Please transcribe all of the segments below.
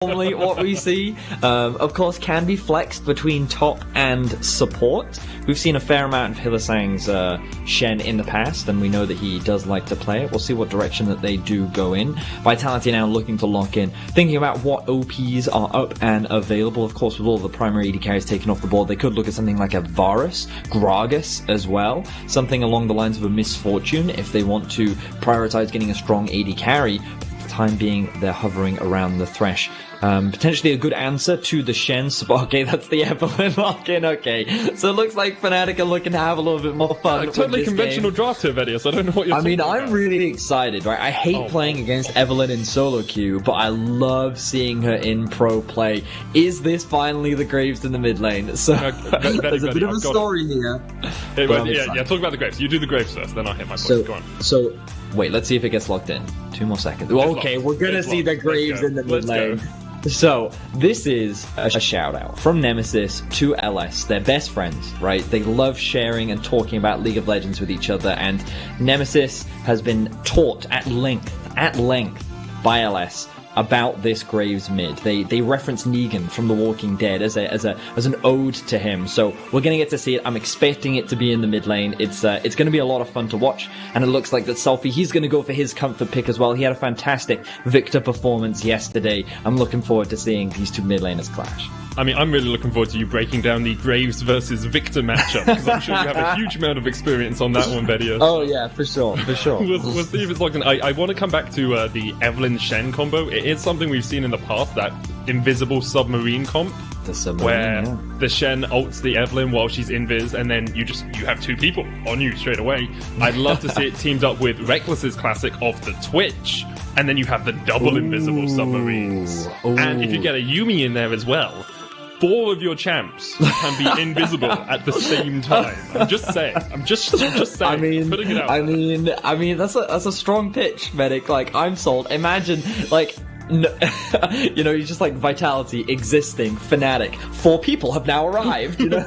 Normally what we see, of course, can be flexed between top and support. We've seen a fair amount of Hylissang's Shen in the past, and we know that he does like to play it. We'll see what direction that they do go in. Vitality now looking to lock in, thinking about what OPs are up and available. Of course, with all the primary AD carries taken off the board, they could look at something like a Varus, Gragas as well, something along the lines of a Misfortune if they want to prioritize getting a strong AD carry. Time being, they're hovering around the Thresh. Potentially a good answer to the Shen spot. Okay, that's the Evelyn lock-in. Okay, so it looks like Fnatic are looking to have a little bit more fun. Totally conventional draft here, Vedius. I don't know what you're talking about. I'm really excited, right? I hate playing against Evelyn in solo queue, but I love seeing her in pro play. Is this finally the Graves in the mid lane? So there's a bit of a story here. Yeah, talk about the Graves. You do the Graves first, then I'll hit my point. Go on. So, wait, let's see if it gets locked in. 2 more seconds. Okay, we're gonna see the Graves in the mid lane. So, this is a shout out from Nemesis to LS. They're best friends, right? They love sharing and talking about League of Legends with each other, and Nemesis has been taught at length by LS about this Graves mid. They reference Negan from The Walking Dead as an ode to him. So we're gonna get to see it. I'm expecting it to be in the mid lane. It's gonna be a lot of fun to watch, and it looks like that Selfie, he's gonna go for his comfort pick as well. He had a fantastic Victor performance yesterday. I'm looking forward to seeing these two mid laners clash. I mean, I'm really looking forward to you breaking down the Graves versus Victor matchup, because I'm sure you have a huge amount of experience on that one, Vedius. Oh yeah, for sure. We'll see if it's locked in. I want to come back to the Evelyn Shen combo. It is something we've seen in the past, that invisible submarine comp, where the Shen ults the Evelyn while she's invis, and then you have two people on you straight away. I'd love to see it teamed up with Reckless's classic off the Twitch, and then you have the double invisible submarines. And if you get a Yumi in there as well, 4 of your champs can be invisible at the same time. I'm just saying. I'm just saying. I mean, putting it out. I mean, that's a strong pitch, Medic. Like, I'm sold. Imagine, like, you know, you just like Vitality existing, Fnatic. 4 people have now arrived. You know,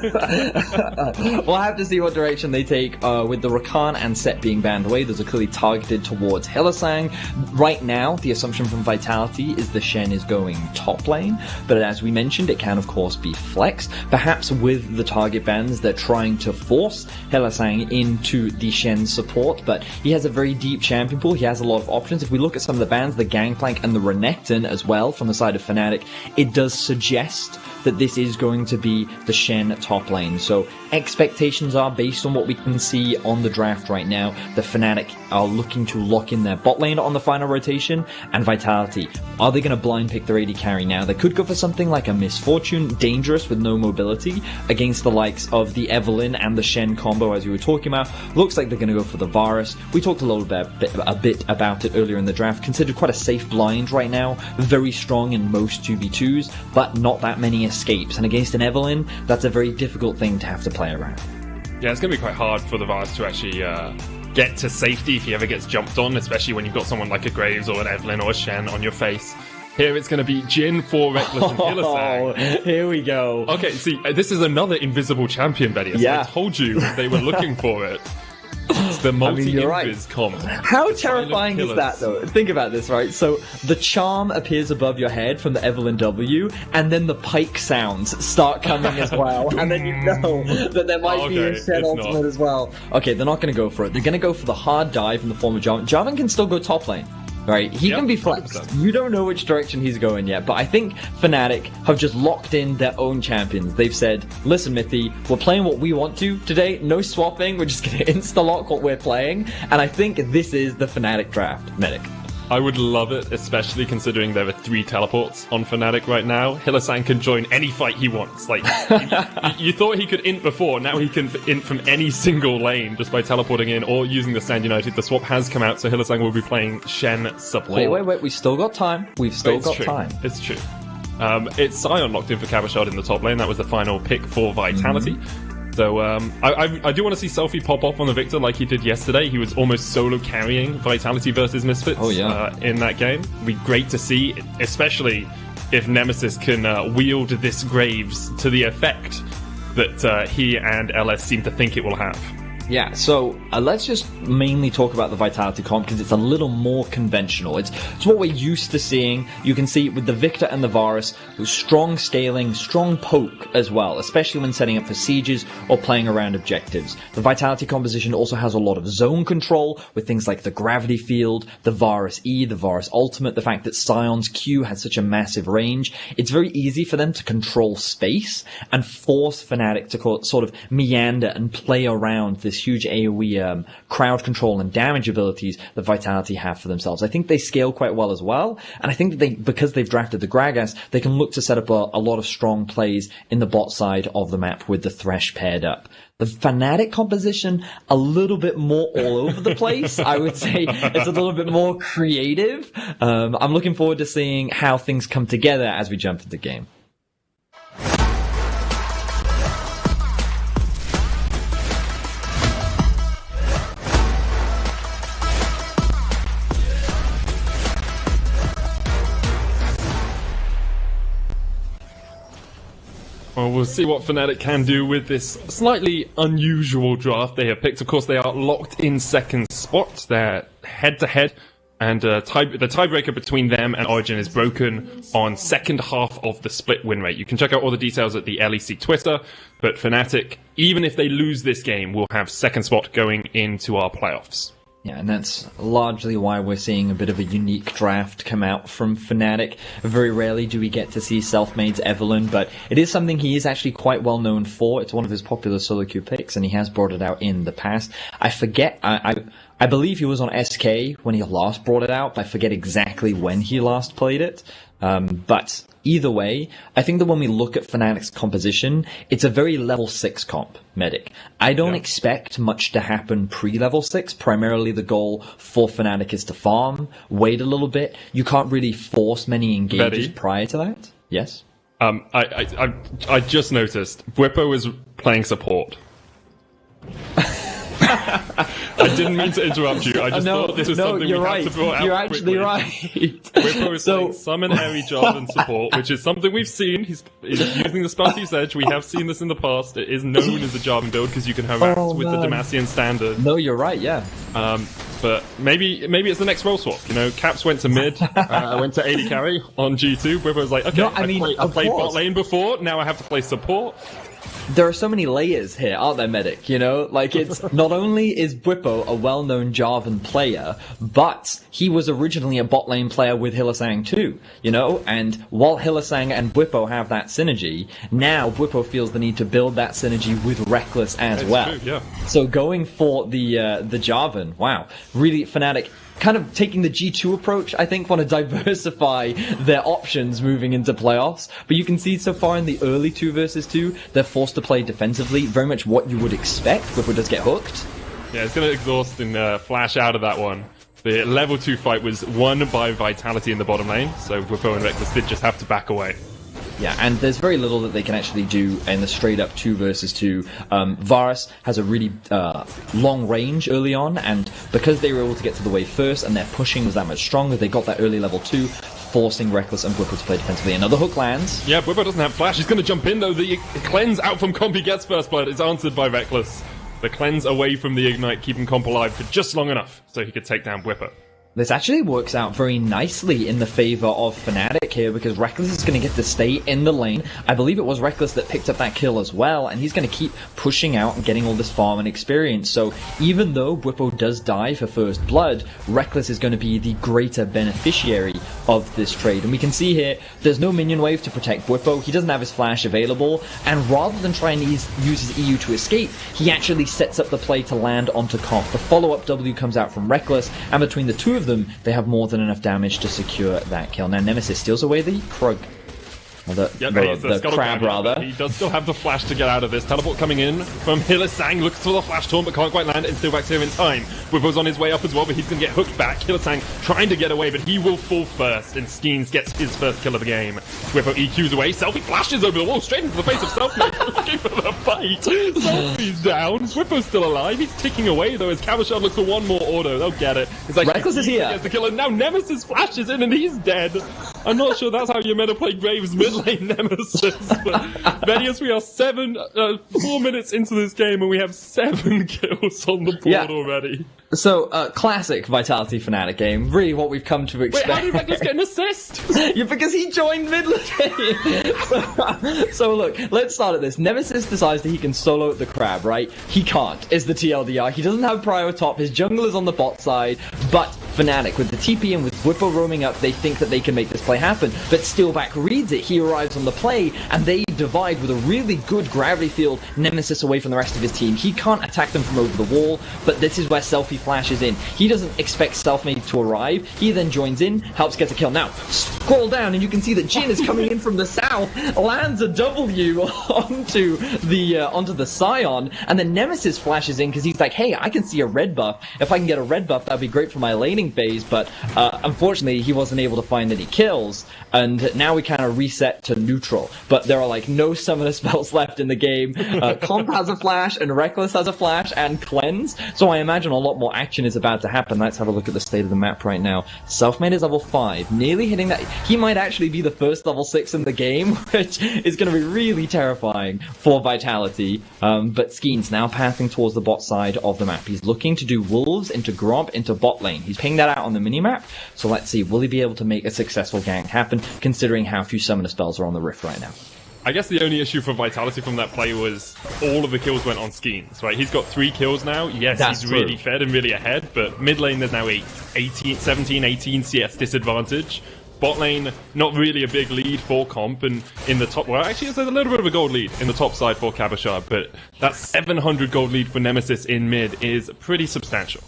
we'll have to see what direction they take with the Rakan and Set being banned away. Those are clearly targeted towards Hylissang. Right now, the assumption from Vitality is the Shen is going top lane, but as we mentioned, it can of course be flexed. Perhaps with the target bans, they're trying to force Hylissang into the Shen support, but he has a very deep champion pool. He has a lot of options. If we look at some of the bans, the Gangplank and the Renekton as well from the side of Fnatic, it does suggest that this is going to be the Shen top lane. So expectations are, based on what we can see on the draft right now, the Fnatic are looking to lock in their bot lane on the final rotation, and Vitality, are they going to blind pick their AD carry now? They could go for something like a Misfortune, dangerous with no mobility, against the likes of the Evelyn and the Shen combo as you were talking about. Looks like they're going to go for the Varus. We talked a little bit about it earlier in the draft. Considered quite a safe blind right now, very strong in most 2v2s, but not that many escapes, and against an Evelyn, that's a very difficult thing to have to play around. Yeah, it's going to be quite hard for the Varus to actually get to safety if he ever gets jumped on, especially when you've got someone like a Graves or an Evelyn or a Shen on your face. Here it's going to be Jin for Reckless and Hylissang. Here we go. Okay, see, this is another invisible champion, Betty. Yeah. I told you they were looking for it. It's the multi-invis comp. How terrifying is that, though? Think about this, right? So the charm appears above your head from the Evelyn W, and then the pike sounds start coming as well, and then you know that there might be a Shen ultimate as well. Okay, they're not going to go for it. They're going to go for the hard dive in the form of Jarvan. Jarvan can still go top lane. Right, he can be flexed. 100%. You don't know which direction he's going yet, but I think Fnatic have just locked in their own champions. They've said, listen, Mithy, we're playing what we want to today, no swapping, we're just going to insta-lock what we're playing, and I think this is the Fnatic draft, Medic. I would love it, especially considering there are 3 teleports on Fnatic right now. Hylissang can join any fight he wants. Like, you thought he could int before, now he can int from any single lane just by teleporting in or using the Stand United. The swap has come out, so Hylissang will be playing Shen support. Wait, we've still got time. We've still got time. It's true. It's Sion locked in for Cabashard in the top lane. That was the final pick for Vitality. So I do want to see Selfie pop off on the Victor like he did yesterday. He was almost solo carrying Vitality versus Misfits in that game. It'd be great to see, especially if Nemesis can wield this Graves to the effect that he and LS seem to think it will have. Yeah, so let's just mainly talk about the Vitality comp because it's a little more conventional. It's what we're used to seeing. You can see with the Victor and the Varus, strong scaling, strong poke as well, especially when setting up for sieges or playing around objectives. The Vitality composition also has a lot of zone control with things like the Gravity Field, the Varus E, the Varus Ultimate, the fact that Sion's Q has such a massive range. It's very easy for them to control space and force Fnatic to sort of meander and play around this huge AoE crowd control and damage abilities that Vitality have for themselves. I think they scale quite well as well, and I think that because they've drafted the Gragas, they can look to set up a lot of strong plays in the bot side of the map with the Thresh paired up. The Fnatic composition, a little bit more all over the place. I would say it's a little bit more creative. I'm looking forward to seeing how things come together as we jump into the game. Well, we'll see what Fnatic can do with this slightly unusual draft they have picked. Of course, they are locked in second spot. They're head-to-head, and the tiebreaker between them and Origin is broken on second half of the split win rate. You can check out all the details at the LEC Twitter, but Fnatic, even if they lose this game, will have second spot going into our playoffs. Yeah, and that's largely why we're seeing a bit of a unique draft come out from Fnatic. Very rarely do we get to see Selfmade's Evelynn, but it is something he is actually quite well known for. It's one of his popular solo queue picks, and he has brought it out in the past. I forget, I believe he was on SK when he last brought it out, but I forget exactly when he last played it. But either way, I think that when we look at Fnatic's composition, it's a very level 6 comp, Medic. I don't expect much to happen pre-level 6. Primarily the goal for Fnatic is to farm, wait a little bit. You can't really force many engages prior to that. Yes? I just noticed, Bwipo is playing support. I didn't mean to interrupt you. I just thought this was something we had to throw out. You're actually right. Bwipo is playing Summon Airy Jarvan support, which is something we've seen. He's using the Spelunky's Edge. We have seen this in the past. It is known as a Jarvan build because you can harass with the Demacian standard. No, you're right, yeah. But maybe it's the next role swap. You know, Caps went to mid, went to AD carry on G2. Bwipo was like, okay, no, I played bot lane before, now I have to play support. There are so many layers here, aren't there, Medic? You know, like it's not only is Bwipo a well-known Jarvan player, but he was originally a bot lane player with Hylissang too, you know? And while Hylissang and Bwipo have that synergy, now Bwipo feels the need to build that synergy with Reckless as well. True, yeah. So going for the Jarvan, wow, really Fnatic kind of taking the G2 approach, I think, want to diversify their options moving into playoffs. But you can see so far in the early 2 versus 2, they're forced to play defensively, very much what you would expect. Bwipo does get hooked. Yeah, it's going to exhaust and flash out of that one. The level 2 fight was won by Vitality in the bottom lane, so Bwipo and Reckless did just have to back away. Yeah, and there's very little that they can actually do in the straight up 2 versus 2. Varus has a really long range early on, and because they were able to get to the wave first and their pushing was that much stronger, they got that early level 2, forcing Reckless and Bwipo to play defensively. Another hook lands. Yeah, Bwipo doesn't have flash. He's going to jump in though. The cleanse out from Comp, he gets first blood. It's answered by Reckless. The cleanse away from the ignite, keeping Comp alive for just long enough so he could take down Bwipo. This actually works out very nicely in the favor of Fnatic here, because Reckless is going to get to stay in the lane. I believe it was Reckless that picked up that kill as well, and he's going to keep pushing out and getting all this farm and experience. So even though Bwipo does die for first blood, Reckless is going to be the greater beneficiary of this trade. And we can see here, there's no minion wave to protect Bwipo. He doesn't have his flash available, and rather than try and use his EU to escape, he actually sets up the play to land onto Comp. The follow-up W comes out from Reckless, and between the two of them, they have more than enough damage to secure that kill. Now Nemesis steals away the Krug. The crab, rather. He does still have the flash to get out of this. Teleport coming in from Hylissang, looks for the flash taunt, but can't quite land it, and still back here in time. Bwipo's on his way up as well, but he's going to get hooked back. Hylissang trying to get away, but he will fall first, and Skeens gets his first kill of the game. Bwipo EQs away, Selfie flashes over the wall, straight into the face of Selfie, looking for the fight. Selfie's down. Whippo's still alive. He's ticking away, though, as Cabochard looks for one more auto. They'll get it. It's like, Reckless is here. Gets the kill, and now Nemesis flashes in, and he's dead. I'm not sure that's how you're meant to play Graves mid lane Nemesis. But Vedius, we are 4 minutes into this game, and we have 7 kills on the board already. So, classic Vitality Fnatic game. Really what we've come to expect. Wait, how did Reckless get an assist? Yeah, because he joined mid lane. So look, let's start at this. Nemesis decides that he can solo the crab, right? He can't, is the TLDR. He doesn't have prio top, his jungle is on the bot side, but Fnatic, with the TP and with Whippo roaming up, they think that they can make this play happen. But Steelback reads it, he arrives on the play, and they divide with a really good gravity field Nemesis away from the rest of his team. He can't attack them from over the wall, but this is where Selfie flashes in. He doesn't expect Selfmade to arrive, he then joins in, helps get a kill. Now, scroll down and you can see that Jin is coming in from the south, lands a W onto the Scion, and then Nemesis flashes in because he's like, hey, I can see a red buff. If I can get a red buff, that'd be great for my laning phase, but unfortunately he wasn't able to find any kills, and now we kind of reset to neutral. But there are like no summoner spells left in the game. Comp has a flash, and Reckless has a flash, and Cleanse, so I imagine a lot more action is about to happen. Let's have a look at the state of the map right now. Selfmade is level 5, nearly hitting that. He might actually be the first level 6 in the game, which is going to be really terrifying for Vitality. But Skeen's now pathing towards the bot side of the map. He's looking to do Wolves into Gromp into bot lane. He's pinging that out on the minimap, so let's see, will he be able to make a successful gank happen, considering how few summoner spells are on the Rift right now? I guess the only issue for Vitality from that play was all of the kills went on Skeens, right? He's got 3 kills now. Yes, he's really fed and really ahead, but mid lane there's now 17, 18 CS disadvantage. Bot lane, not really a big lead for Comp, and in the top, well, actually, there's a little bit of a gold lead in the top side for Cabochard, but that 700 gold lead for Nemesis in mid is pretty substantial.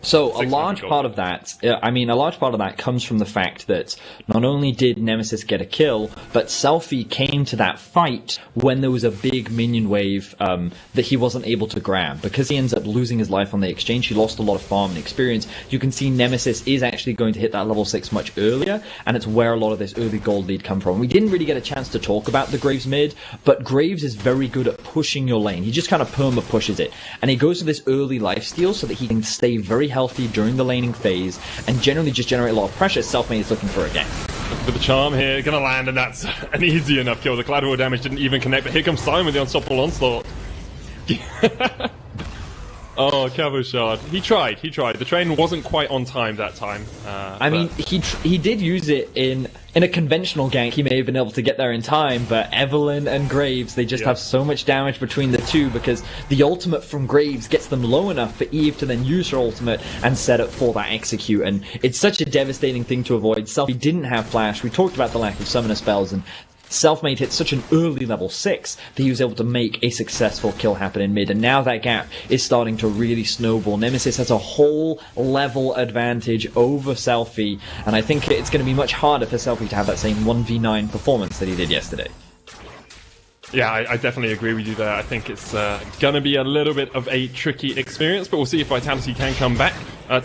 So a large part of that comes from the fact that not only did Nemesis get a kill, but Selfie came to that fight when there was a big minion wave that he wasn't able to grab. Because he ends up losing his life on the exchange, he lost a lot of farm and experience. You can see Nemesis is actually going to hit that level 6 much earlier, and it's where a lot of this early gold lead come from. We didn't really get a chance to talk about the Graves mid, but Graves is very good at pushing your lane. He just kind of perma pushes it, and he goes to this early lifesteal so that he can stay very healthy during the laning phase and generally just generate a lot of pressure. Selfmade is looking for a gank. Looking for the charm here, gonna land, and that's an easy enough kill. The collateral damage didn't even connect, but here comes Simon with the unstoppable onslaught. Oh, Cabochard. He tried. The train wasn't quite on time that time. I mean, he did use it in a conventional gank. He may have been able to get there in time, but Evelyn and Graves, they just have so much damage between the two, because the ultimate from Graves gets them low enough for Eve to then use her ultimate and set up for that execute, and it's such a devastating thing to avoid. Selfie didn't have flash. We talked about the lack of summoner spells, and Selfmade hit such an early level 6 that he was able to make a successful kill happen in mid, and now that gap is starting to really snowball. Nemesis has a whole level advantage over Selfie, and I think it's going to be much harder for Selfie to have that same 1v9 performance that he did yesterday. Yeah, I definitely agree with you there. I think it's going to be a little bit of a tricky experience, but we'll see if Vitality can come back.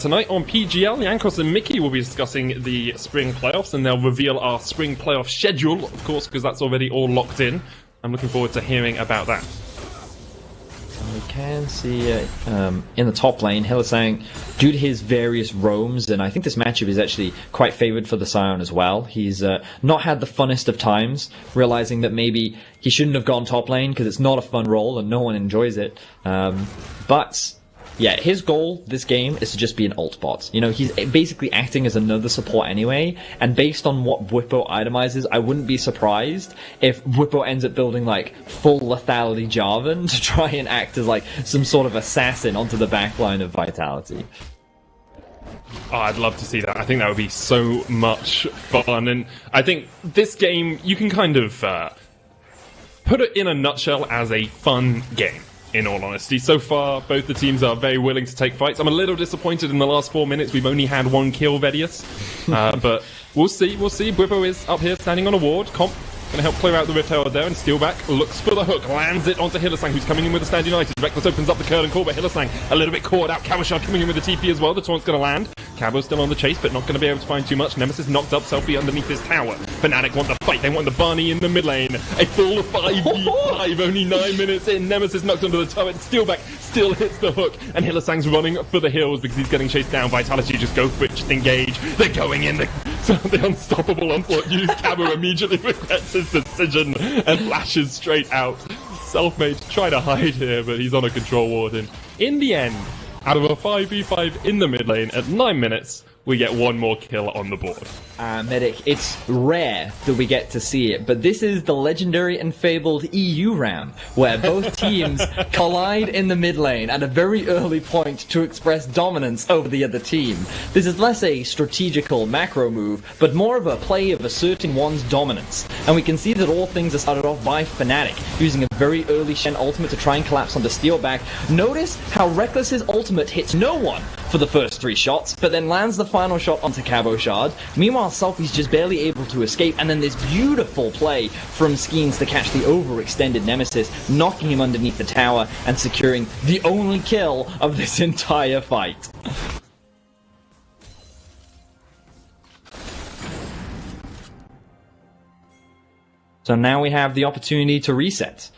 Tonight on PGL, Yankos and Mickey will be discussing the spring playoffs, and they'll reveal our spring playoff schedule, of course, because that's already all locked in. I'm looking forward to hearing about that. We can see in the top lane, Hylissang, due to his various roams, and I think this matchup is actually quite favoured for the Scion as well. He's not had the funnest of times, realising that maybe he shouldn't have gone top lane because it's not a fun role and no one enjoys it. But yeah, his goal this game is to just be an ult bot. You know, he's basically acting as another support anyway, and based on what Whippo itemizes, I wouldn't be surprised if Whippo ends up building like full lethality Jarvan to try and act as like some sort of assassin onto the backline of Vitality. Oh, I'd love to see that. I think that would be so much fun, and I think this game, you can kind of put it in a nutshell as a fun game. In all honesty, so far, both the teams are very willing to take fights. I'm a little disappointed in the last 4 minutes. We've only had 1 kill, Vedius. But we'll see. Whippo is up here standing on a ward. Comp Gonna help clear out the Rift Herald there, and Steelback looks for the hook, lands it onto Hillersang, who's coming in with a stand united. Reckless opens up the curtain call, but Hillersang a little bit caught out. Kawashard coming in with the TP as well. The taunt's gonna land. Cabo's still on the chase, but not gonna be able to find too much. Nemesis knocked up Selfie underneath this tower. Fnatic want the fight, they want the Barney in the mid lane. A full 5v5, only 9 minutes in. Nemesis knocked onto the turret. Steelback still hits the hook, and Hillersang's running for the hills because he's getting chased down. Vitality just go for it, just engage. They're going in. The unstoppable onslaught used. Cabo immediately regrets his decision and lashes straight out. Selfmade try to hide here, but he's on a control warden. In the end, out of a 5v5 in the mid lane at 9 minutes, we get one more kill on the board. Medic, it's rare that we get to see it, but this is the legendary and fabled EU round, where both teams collide in the mid lane at a very early point to express dominance over the other team. This is less a strategical macro move, but more of a play of asserting one's dominance. And we can see that all things are started off by Fnatic, using a very early Shen ultimate to try and collapse onto Steelback. Notice how Reckless's ultimate hits no one for the first 3 shots, but then lands the final shot onto Kawashard. Meanwhile, Selfie's just barely able to escape, and then this beautiful play from Skeens to catch the overextended Nemesis, knocking him underneath the tower and securing the only kill of this entire fight. So now we have the opportunity to reset.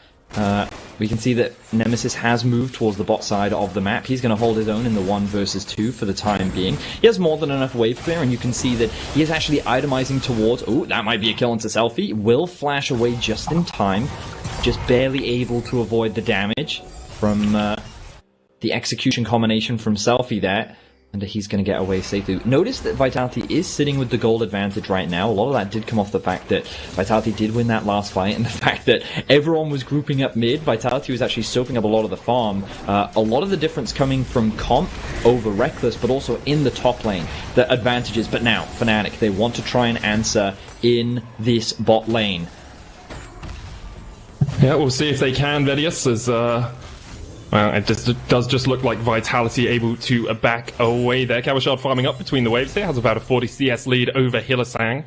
We can see that Nemesis has moved towards the bot side of the map. He's going to hold his own in the 1 versus 2 for the time being. He has more than enough wave clear, and you can see that he is actually itemizing towards... Oh, that might be a kill into Selfie. Will flash away just in time. Just barely able to avoid the damage from the execution combination from Selfie there. And he's going to get away safely. Notice that Vitality is sitting with the gold advantage right now. A lot of that did come off the fact that Vitality did win that last fight, and the fact that everyone was grouping up mid. Vitality was actually soaking up a lot of the farm. A lot of the difference coming from Comp over Reckless, but also in the top lane, the advantages. But now, Fnatic, they want to try and answer in this bot lane. Yeah, we'll see if they can, Vedius, as... Well, it does just look like Vitality able to back away there. Kawashard farming up between the waves here, has about a 40 CS lead over Hillersang.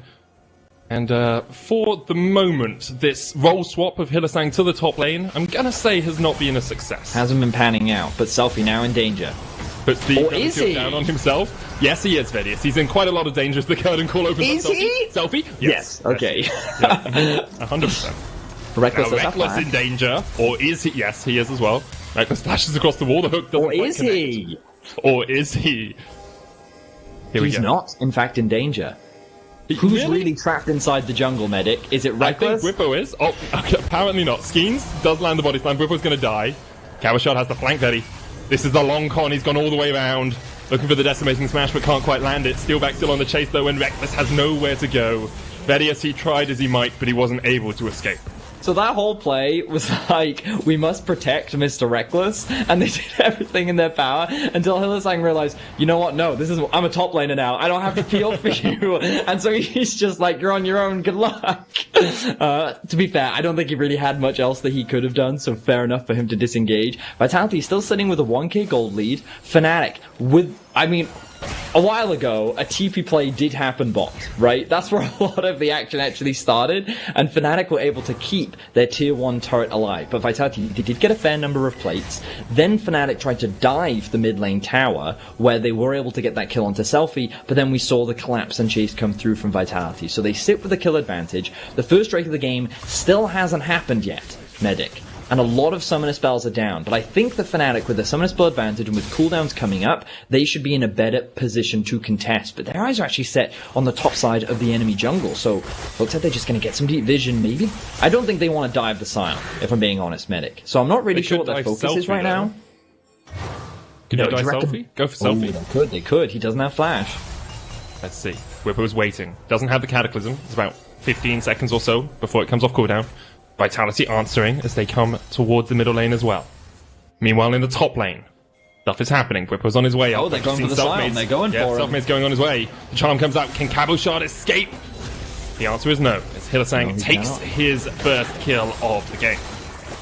And for the moment, this role swap of Hillersang to the top lane, I'm gonna say has not been a success. Hasn't been panning out, but Selfie now in danger. Puts the down on himself. Yes, he is, Vedius. He's in quite a lot of danger as the curtain call opens up. Is he? Selfie? Yes. Okay. Yeah. 100%. Reckless in danger, or is he? Yes, he is as well. Reckless flashes across the wall, the hook doesn't quite connect. He? Or is he? He's not, in fact, in danger. Who's really trapped inside the jungle, Medic? Is it Reckless? I think Whippo is. Oh, okay, apparently not. Skeens does land the body slam. Whippo's going to die. Kawashard has the flank ready. This is the long con. He's gone all the way around. Looking for the decimating smash, but can't quite land it. Steelback still on the chase, though, and Reckless has nowhere to go. Vedius, he tried as he might, but he wasn't able to escape. So that whole play was like, we must protect Mr. Reckless, and they did everything in their power until Hillersang realized, you know what, no, I'm a top laner now, I don't have to peel for you, and so he's just like, you're on your own, good luck. To be fair, I don't think he really had much else that he could have done, so fair enough for him to disengage. Vitality still sitting with a 1k gold lead. Fnatic, a while ago, a TP play did happen bot, right? That's where a lot of the action actually started, and Fnatic were able to keep their tier 1 turret alive. But Vitality, they did get a fair number of plates. Then Fnatic tried to dive the mid lane tower, where they were able to get that kill onto Selfie, but then we saw the collapse and chase come through from Vitality. So they sit with the kill advantage. The first Drake of the game still hasn't happened yet, Medic. And a lot of summoner spells are down, but I think the Fnatic, with the summoner spell advantage and with cooldowns coming up, they should be in a better position to contest. But their eyes are actually set on the top side of the enemy jungle, so looks like they're just going to get some deep vision, maybe? I don't think they want to dive the Sion, if I'm being honest, Medic. So I'm not really sure what their focus is right now. Could you dive Selfie? Go for Selfie. They could. He doesn't have flash. Let's see. Whippo's waiting. Doesn't have the Cataclysm. It's about 15 seconds or so before it comes off cooldown. Vitality answering as they come towards the middle lane as well. Meanwhile, in the top lane, stuff is happening. Whippo's on his way up. Oh, they're going for the Sion. They're going for him. Selfmade's going on his way. The charm comes out. Can Kawashard escape? The answer is no, as Hillersang takes his first kill of the game.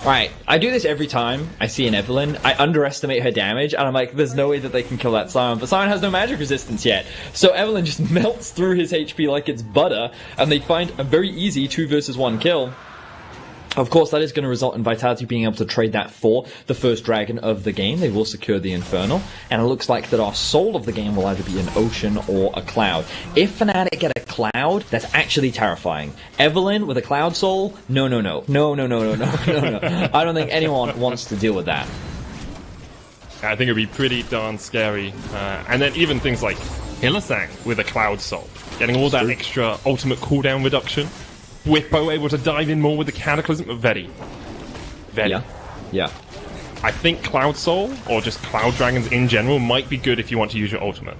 Right, I do this every time I see an Evelynn. I underestimate her damage, and I'm like, there's no way that they can kill that Sion. But Sion has no magic resistance yet. So Evelynn just melts through his HP like it's butter, and they find a very easy 2 versus 1 kill. Of course, that is going to result in Vitality being able to trade that for the first dragon of the game. They will secure the Infernal, and it looks like that our soul of the game will either be an ocean or a cloud. If Fnatic get a cloud, that's actually terrifying. Evelynn with a cloud soul? No. I don't think anyone wants to deal with that. I think it'd be pretty darn scary. And then even things like Hylissang with a cloud soul, getting all that extra ultimate cooldown reduction. Whippo able to dive in more with the Cataclysm of VIT. Yeah. I think Cloud Soul, or just Cloud Dragons in general, might be good if you want to use your ultimate.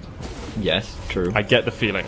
Yes, true. I get the feeling.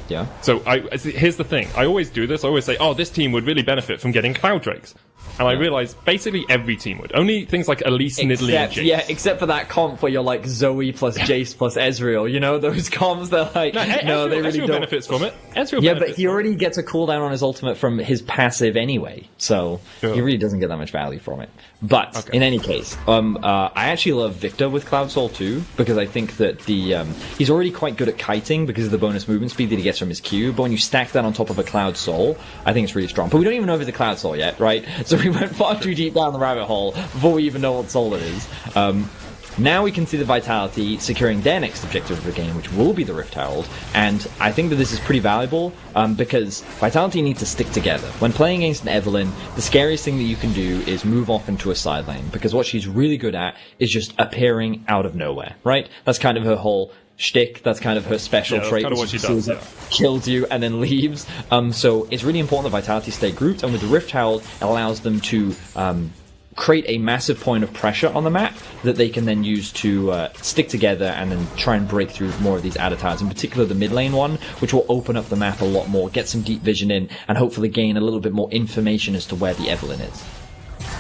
Yeah. So here's the thing. I always do this. I always say, oh, this team would really benefit from getting Cloud Drakes. And I realize basically every team would. Only things like Elise, Nidalee, and Jace. Yeah, except for that comp where you're like Zoe plus Jace plus Ezreal. You know, those comps, they're like, no, they really Ezreal don't. benefits from it. But he already gets a cooldown on his ultimate from his passive anyway. So he really doesn't get that much value from it. But in any case, I actually love Victor with Cloud Soul too, because I think that he's already quite good at kiting because of the bonus movement speed that he gets from his Q. But when you stack that on top of a Cloud Soul, I think it's really strong. But we don't even know if it's a Cloud Soul yet, right? So we went far too deep down the rabbit hole before we even know what soul it is. Now we can see the Vitality securing their next objective of the game, which will be the Rift Herald, and I think that this is pretty valuable because Vitality need to stick together. When playing against an Evelynn, the scariest thing that you can do is move off into a side lane, because what she's really good at is just appearing out of nowhere, right? That's kind of her whole shtick, that's kind of her special trait. Kind of what she does, kills you and then leaves. So it's really important that Vitality stay grouped, and with the Rift Herald, it allows them to create a massive point of pressure on the map that they can then use to stick together and then try and break through more of these avatars, in particular the mid lane one, which will open up the map a lot more, get some deep vision in, and hopefully gain a little bit more information as to where the Evelynn is.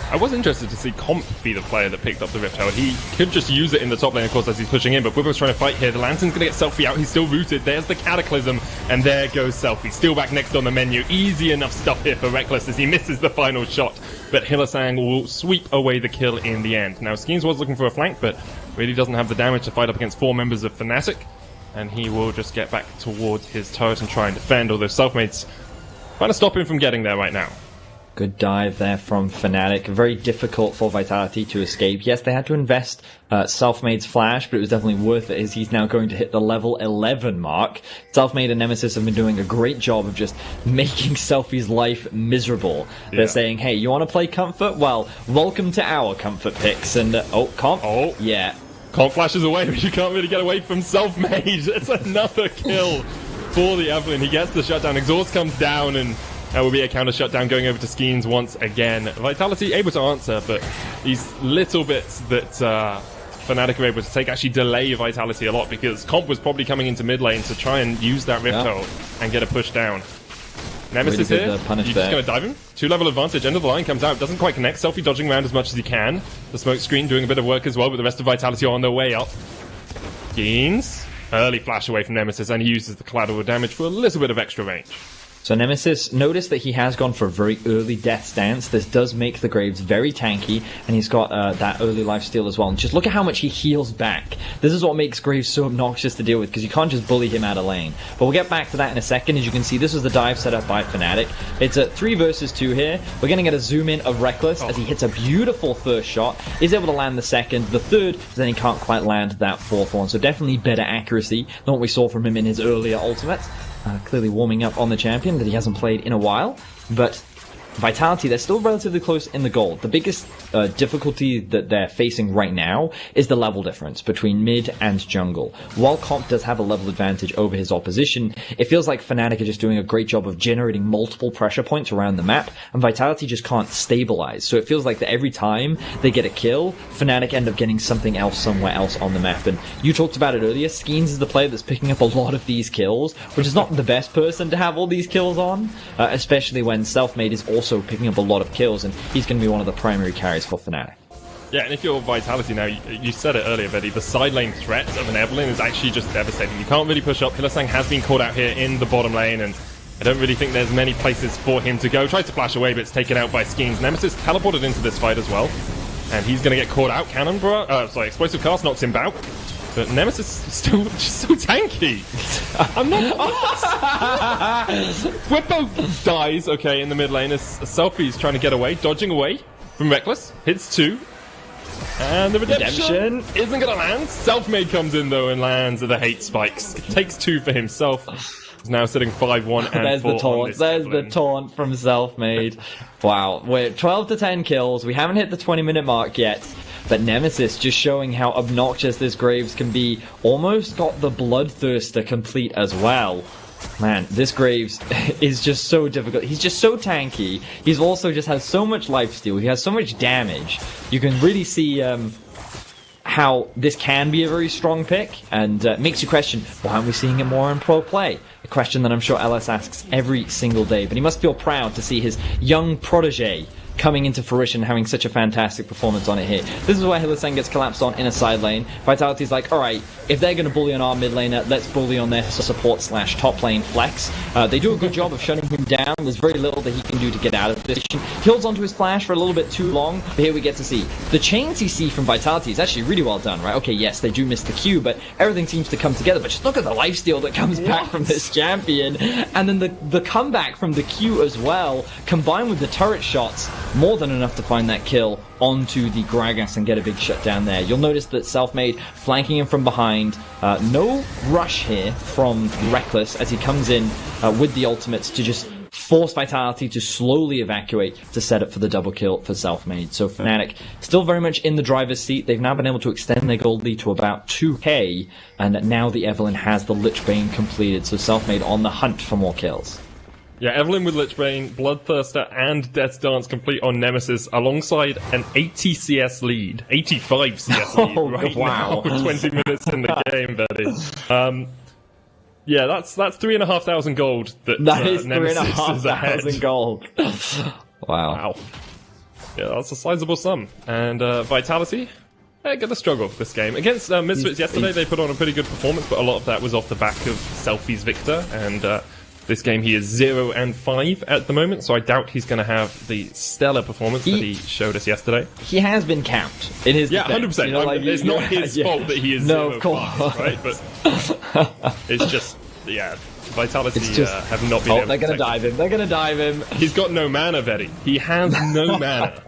I was interested to see Comp be the player that picked up the Rift Herald. He could just use it in the top lane, of course, as he's pushing in, but Whippo's trying to fight here. The Lantern's going to get Selfie out. He's still rooted. There's the Cataclysm, and there goes Selfie. Still back next on the menu. Easy enough stuff here for Reckless as he misses the final shot, but Hylissang will sweep away the kill in the end. Now, Skeens was looking for a flank, but really doesn't have the damage to fight up against 4 members of Fnatic, and he will just get back towards his turret and try and defend, although Selfmade's trying to stop him from getting there right now. Good dive there from Fnatic. Very difficult for Vitality to escape. Yes, they had to invest Selfmade's flash, but it was definitely worth it as he's now going to hit the level 11 mark. Selfmade and Nemesis have been doing a great job of just making Selfie's life miserable. They're saying, hey, you want to play comfort? Well, welcome to our comfort picks. And, Comp? Oh. Yeah. Comp flashes away, but you can't really get away from Selfmade. It's another kill for the Evelynn. He gets the shutdown. Exhaust comes down, and that will be a counter shutdown going over to Skeens once again. Vitality able to answer, but these little bits that Fnatic are able to take actually delay Vitality a lot, because Comp was probably coming into mid lane to try and use that Rift Herald and get a push down. Nemesis really here, you're just going to dive him. 2-level advantage, end of the line comes out, doesn't quite connect. Selfie dodging around as much as he can. The smoke screen doing a bit of work as well, but the rest of Vitality are on their way up. Skeens, early flash away from Nemesis, and he uses the collateral damage for a little bit of extra range. So Nemesis, notice that he has gone for a very early death stance. This does make the Graves very tanky, and he's got that early lifesteal as well. And just look at how much he heals back. This is what makes Graves so obnoxious to deal with, because you can't just bully him out of lane. But we'll get back to that in a second. As you can see, this was the dive set up by Fnatic. It's a 3 versus 2 here. We're going to get a zoom in of Reckless as he hits a beautiful first shot, is able to land the second, the third, but then he can't quite land that fourth one. So definitely better accuracy than what we saw from him in his earlier ultimate. Clearly warming up on the champion that he hasn't played in a while, but Vitality, they're still relatively close in the gold. The biggest difficulty that they're facing right now is the level difference between mid and jungle. While Comp does have a level advantage over his opposition, it feels like Fnatic are just doing a great job of generating multiple pressure points around the map, and Vitality just can't stabilize. So it feels like that every time they get a kill, Fnatic end up getting something else somewhere else on the map. And you talked about it earlier, Skeens is the player that's picking up a lot of these kills, which is not the best person to have all these kills on, especially when Selfmade is also picking up a lot of kills, and he's going to be one of the primary carries for Fnatic. Yeah, and if you're Vitality now, you said it earlier, Betty, the side lane threat of an Evelynn is actually just devastating. You can't really push up. Hylissang has been caught out here in the bottom lane, and I don't really think there's many places for him to go. Tries to flash away, but it's taken out by Skeens. Nemesis teleported into this fight as well. And he's going to get caught out. Cannon Explosive Cast knocks him out. But Nemesis is still just so tanky. I'm not... Whippo dies, okay, in the mid lane as Selfie's trying to get away, dodging away from Reckless. Hits 2. And the redemption isn't going to land. Selfmade comes in, though, and lands the hate spikes. It takes 2 for himself. He's now sitting 5-1 and 4. There's the taunt. There's the taunt from Selfmade. Wow. We're 12 to 10 kills. We haven't hit the 20-minute mark yet. But Nemesis just showing how obnoxious this Graves can be. Almost got the Bloodthirster complete as well. Man, this Graves is just so difficult. He's just so tanky. He's also just has so much lifesteal. He has so much damage. You can really see how this can be a very strong pick, and makes you question, why aren't we seeing it more in pro play? A question that I'm sure LS asks every single day. But he must feel proud to see his young protege coming into fruition, having such a fantastic performance on it here. This is where Hylissang gets collapsed on in a side lane. Vitality's like, alright, if they're going to bully on our mid laner, let's bully on their support / top lane Flex. They do a good job of shutting him down. There's very little that he can do to get out of this. He holds onto his flash for a little bit too long, but here we get to see. The chain CC from Vitality is actually really well done, right? Okay, yes, they do miss the Q, but everything seems to come together. But just look at the lifesteal that comes back from this champion. And then the comeback from the Q as well, combined with the turret shots, more than enough to find that kill onto the Gragas and get a big shutdown there. You'll notice that Selfmade flanking him from behind. No rush here from Reckless as he comes in with the ultimates to just force Vitality to slowly evacuate to set up for the double kill for Selfmade. So Fnatic still very much in the driver's seat. They've now been able to extend their gold lead to about 2k, and now the Evelynn has the Lich Bane completed. So Selfmade on the hunt for more kills. Yeah, Evelynn with Lich Bane, Bloodthirster, and Death's Dance complete on Nemesis, alongside an 80 CS lead. 85 CS lead right now, 20 minutes in the game, Betty. Yeah, that's 3,500 gold that is Nemesis 3,500 gold. Wow. Yeah, that's a sizable sum. And Vitality, they're going to struggle this game. Against Misfits yesterday, they put on a pretty good performance, but a lot of that was off the back of Selfie's Victor, and this game he is 0-5 at the moment, so I doubt he's going to have the stellar performance that he showed us yesterday. He has been capped in his defense. 100%. You know, it's not his fault that he is 0-5, right? But it's just, Vitality have not been able to... They're going to dive him. They're going to dive him. He's got no mana, Betty. He has no mana.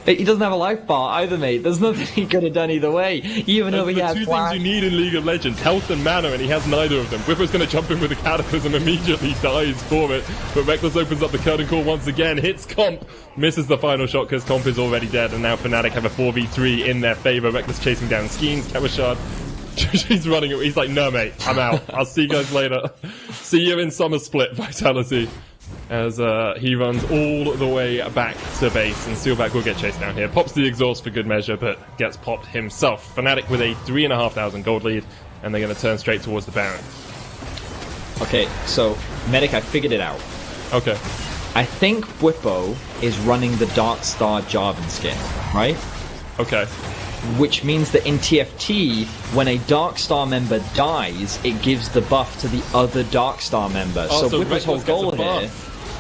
He doesn't have a life bar either, mate. There's nothing he could have done either way. Even though he has two things you need in League of Legends, health and mana, and he has neither of them. Whipper's going to jump in with a Cataclysm, immediately dies for it. But Reckless opens up the curtain call once again, hits Comp, misses the final shot because Comp is already dead, and now Fnatic have a 4v3 in their favor. Reckless chasing down Skeens, Kawashard. He's running it. He's like, no, mate, I'm out. I'll see you guys later. See you in Summer Split, Vitality. As he runs all the way back to base, and Steelback will get chased down here. Pops the exhaust for good measure, but gets popped himself. Fnatic with a 3,500 gold lead, and they're going to turn straight towards the Baron. Okay, so, Medic, I figured it out. Okay. I think Whippo is running the Darkstar Jarvan skin, right? Okay. Which means that in TFT, when a Darkstar member dies, it gives the buff to the other Darkstar member. Oh, so Whippo's whole goal here...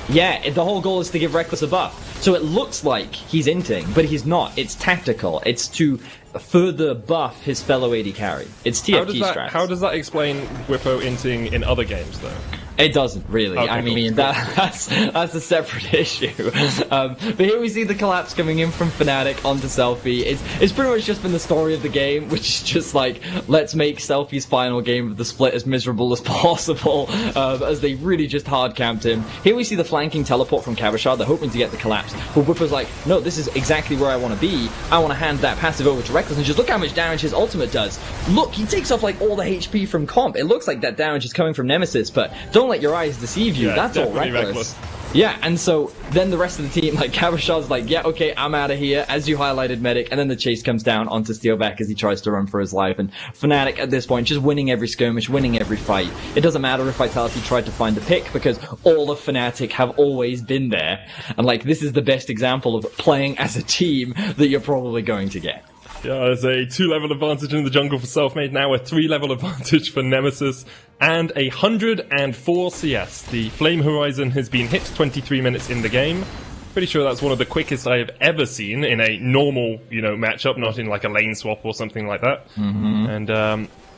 Yeah, the whole goal is to give Reckless a buff. So it looks like he's inting, but he's not. It's tactical. It's to further buff his fellow AD carry. It's TFT strats. How does that explain Whippo inting in other games, though? It doesn't really. Okay, I mean, that's a separate issue. But here we see the collapse coming in from Fnatic onto Selfie. It's pretty much just been the story of the game, which is just like, let's make Selfie's final game of the split as miserable as possible, as they really just hard camped him. Here we see the flanking teleport from Kavashar. They're hoping to get the collapse. But Whippo's like, no, this is exactly where I want to be. I want to hand that passive over to Reckless and just look how much damage his ultimate does. Look, he takes off like all the HP from Comp. It looks like that damage is coming from Nemesis, but don't let your eyes deceive you. Yeah, that's all Reckless. Yeah, and so then the rest of the team, like Kavashar's like, yeah, okay, I'm out of here, as you highlighted, Medic, and then the chase comes down onto Steelback as he tries to run for his life, and Fnatic at this point just winning every skirmish, winning every fight. It doesn't matter if Vitality tried to find the pick, because all of Fnatic have always been there, and like, this is the best example of playing as a team that you're probably going to get. Yeah, there's a 2-level advantage in the jungle for Selfmade, now a 3-level advantage for Nemesis, and 104 CS. The Flame Horizon has been hit 23 minutes in the game. Pretty sure that's one of the quickest I have ever seen in a normal, matchup, not in like a lane swap or something like that. And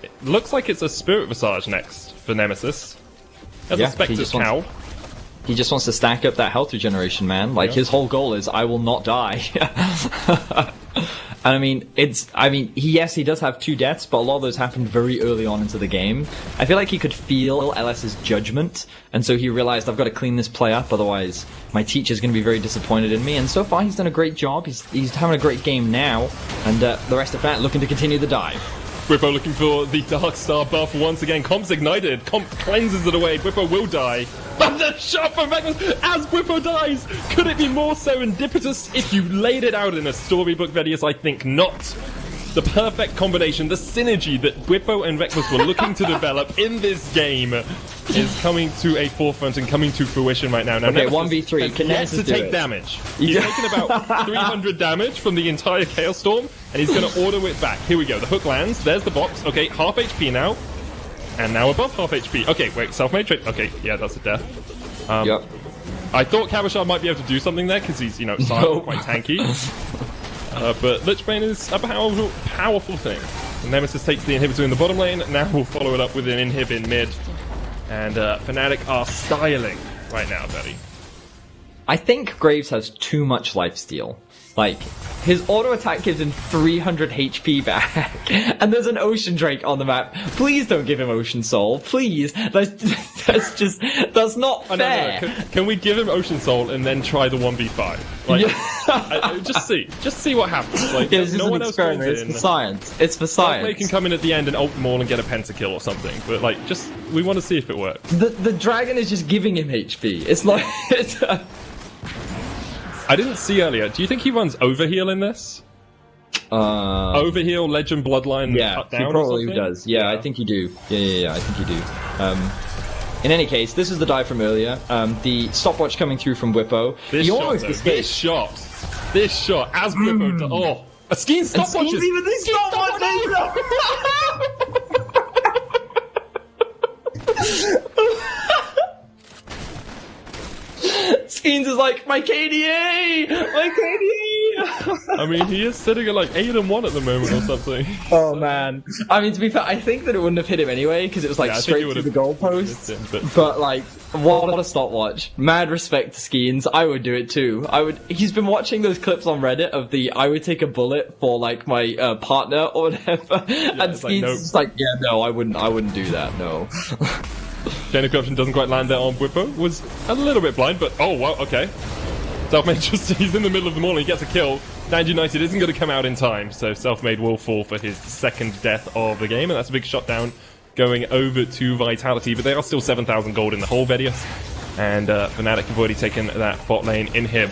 it looks like it's a Spirit Visage next for Nemesis. As a Spectre's Cow. He just wants to stack up that health regeneration, man. Like, his whole goal is, I will not die. And yes, he does have 2 deaths, but a lot of those happened very early on into the game. I feel like he could feel LS's judgment, and so he realized, I've got to clean this play up, otherwise my teacher's going to be very disappointed in me. And so far, he's done a great job. He's having a great game now, and the rest of Fnatic looking to continue the dive. Bwipo looking for the Dark Star buff once again. Comp's ignited. Comp cleanses it away. Bwipo will die. But the shot from Magnus as Bwipo dies! Could it be more serendipitous if you laid it out in a storybook, Vedius? I think not. The perfect combination, the synergy that Bwipo and Reckless were looking to develop in this game is coming to a forefront and coming to fruition right now. Now, okay, 1v3. Can Nemesis to take damage. He's taken about 300 damage from the entire Chaos Storm, and he's going to auto it back. Here we go. The hook lands. There's the box. Okay, half HP now. And now above half HP. Okay, wait, Selfmade trade. Okay, yeah, that's a death. Yep. I thought Kabashar might be able to do something there because he's, silent, quite tanky. But Lichbane is a powerful thing. And Nemesis takes the inhibitor in the bottom lane. Now we'll follow it up with an inhib in mid. And Fnatic are styling right now, Betty. I think Graves has too much lifesteal. Like, his auto attack gives him 300 HP back, and there's an Ocean Drake on the map. Please don't give him Ocean Soul, please. That's not fair. No. Can we give him Ocean Soul and then try the 1v5? Like, just see what happens. Like, no one else goes in. It's for science. It's for science. They can come in at the end and ult them all and get a pentakill or something. But we want to see if it works. The dragon is just giving him HP. It's like I didn't see earlier. Do you think he runs Overheal in this? Overheal, Legend, Bloodline, cut down he probably or does. Yeah, I think you do. Yeah, I think you do. In any case, this is the dive from earlier. The stopwatch coming through from Bwipo. This shot, as Bwipo a Skeen stopwatch! Even the stopwatch! Skeens is like, my KDA! My KDA! I mean, he is sitting at like 8-1 at the moment or something. Oh man. I mean, to be fair, I think that it wouldn't have hit him anyway, because it was like straight through the goalposts. But like, what a stopwatch. Mad respect to Skeens. I would do it too. He's been watching those clips on Reddit of I would take a bullet for like my partner or whatever. And Skeens is just like, yeah, no, I wouldn't do that, no. Chain of Corruption doesn't quite land there on Bwipo. Was a little bit blind, but oh wow, okay. Selfmade he's in the middle of them all and he gets a kill. And United isn't going to come out in time, so Selfmade will fall for his second death of the game, and that's a big shot down going over to Vitality, but they are still 7,000 gold in the hole, Vedius. And Fnatic have already taken that bot lane inhib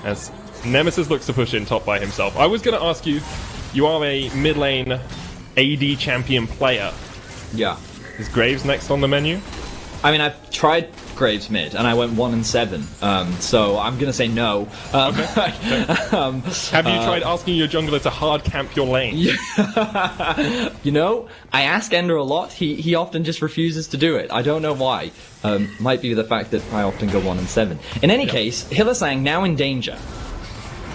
as Nemesis looks to push in top by himself. I was going to ask you, you are a mid lane AD champion player. Yeah. Is Graves next on the menu? I mean, I've tried Graves mid, and I went 1-7, so I'm gonna say no. Okay. Have you tried asking your jungler to hard camp your lane? I ask Ender a lot. He often just refuses to do it. I don't know why. Might be the fact that I often go 1-7. In any case, Hylissang now in danger.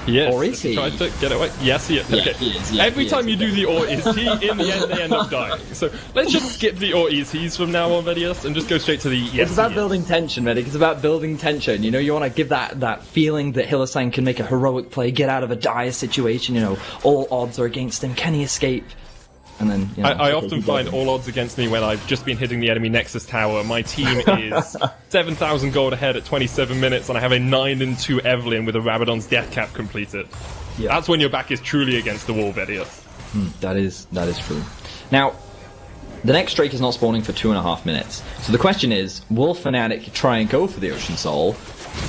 Yes. Or is he? Tried to get away. Yes, he is. Yeah, okay. he is. Yeah, Every time you do the or is he, in the end they end up dying. So let's just skip the or is he's from now on, Vedius, and just go straight to the yes. It's about building tension, Medic. It's about building tension. You want to give that feeling that Hylissang can make a heroic play, get out of a dire situation. All odds are against him. Can he escape? And then I often find all odds against me when I've just been hitting the enemy Nexus tower. My team is 7,000 gold ahead at 27 minutes, and I have a 9-2 Evelyn with a Rabadon's death cap completed. Yeah. That's when your back is truly against the wall, Vedius. That is true. Now, the next Drake is not spawning for 2.5 minutes. So the question is, will Fnatic try and go for the Ocean Soul?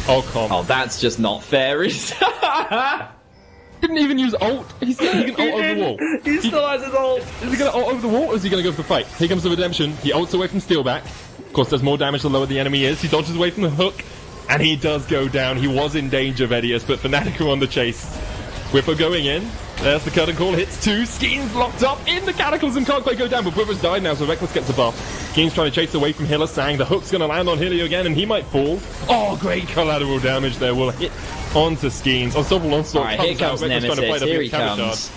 Oh, come on. Oh, that's just not fair. Didn't even use ult. He can ult over the wall. He still has his ult. Is he going to ult over the wall, or is he going to go for the fight? Here comes the redemption. He ults away from Steelback. Of course, does more damage the lower the enemy is. He dodges away from the hook, and he does go down. He was in danger, Vedius, but Fnatic are on the chase. Whipper going in. There's the curtain call. Hits 2. Skeens locked up in the Cataclysm. Can't quite go down, but Whipper's died now, so Reckless gets the buff. Skeens trying to chase away from Hylissang. The hook's going to land on Hilly again, and he might fall. Oh, great collateral damage there. Will hit onto Skeens. Unstoppable Onslaught Alright, here comes Nemesis. Here he comes.